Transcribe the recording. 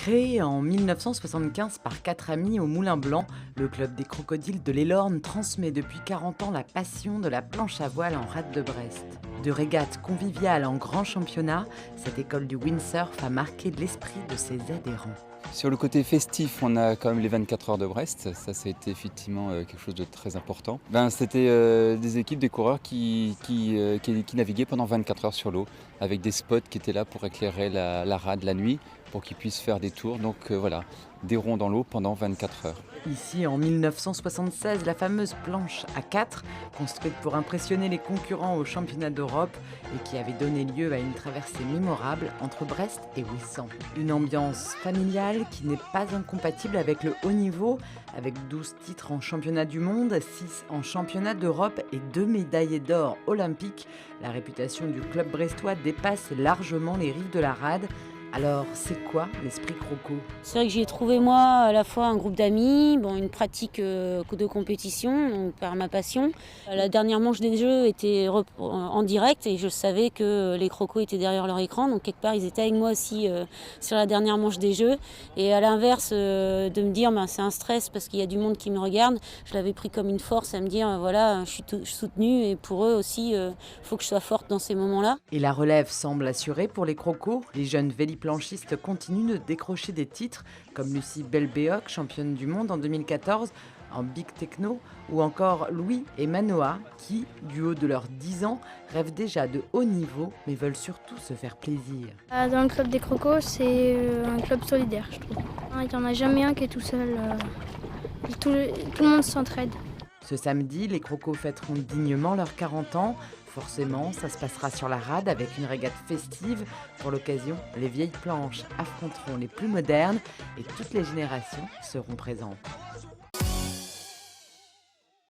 Créé en 1975 par 4 amis au Moulin Blanc, le club des crocodiles de l'Elorn transmet depuis 40 ans la passion de la planche à voile en rade de Brest. De régates conviviales en grand championnat, cette école du windsurf a marqué l'esprit de ses adhérents. Sur le côté festif, on a quand même les 24 heures de Brest. Ça a été effectivement quelque chose de très important. C'était des équipes, des coureurs qui naviguaient pendant 24 heures sur l'eau, avec des spots qui étaient là pour éclairer la rade la nuit, pour qu'ils puissent faire des tours. Donc voilà, des ronds dans l'eau pendant 24 heures. Ici, en 1976, la fameuse planche à 4, construite pour impressionner les concurrents au championnat d'Europe et qui avait donné lieu à une traversée mémorable entre Brest et Ouessant. Une ambiance familiale qui n'est pas incompatible avec le haut niveau, avec 12 titres en championnat du monde, 6 en championnat d'Europe et 2 médaillés d'or olympiques. La réputation du club brestois dépasse largement les rives de la rade. Alors, c'est quoi l'esprit croco ? C'est vrai que j'y ai trouvé, moi, à la fois un groupe d'amis, une pratique de compétition, donc par ma passion. La dernière manche des Jeux était en direct et je savais que les crocos étaient derrière leur écran. Donc, quelque part, ils étaient avec moi aussi sur la dernière manche des Jeux. Et à l'inverse, de me dire, c'est un stress parce qu'il y a du monde qui me regarde, je l'avais pris comme une force à me dire, voilà, je suis soutenue et pour eux aussi, il faut que je sois forte dans ces moments-là. Et la relève semble assurée pour les crocos. Les jeunes véliplanchistes continuent de décrocher des titres comme Lucie Belbéoc, championne du monde en 2014 en Big Techno, ou encore Louis et Manoa qui, du haut de leurs 10 ans, rêvent déjà de haut niveau mais veulent surtout se faire plaisir. Dans le club des crocos, c'est un club solidaire, je trouve. Il n'y en a jamais un qui est tout seul. Tout le monde s'entraide. Ce samedi, les crocos fêteront dignement leurs 40 ans. Forcément, ça se passera sur la rade avec une régate festive. Pour l'occasion, les vieilles planches affronteront les plus modernes et toutes les générations seront présentes.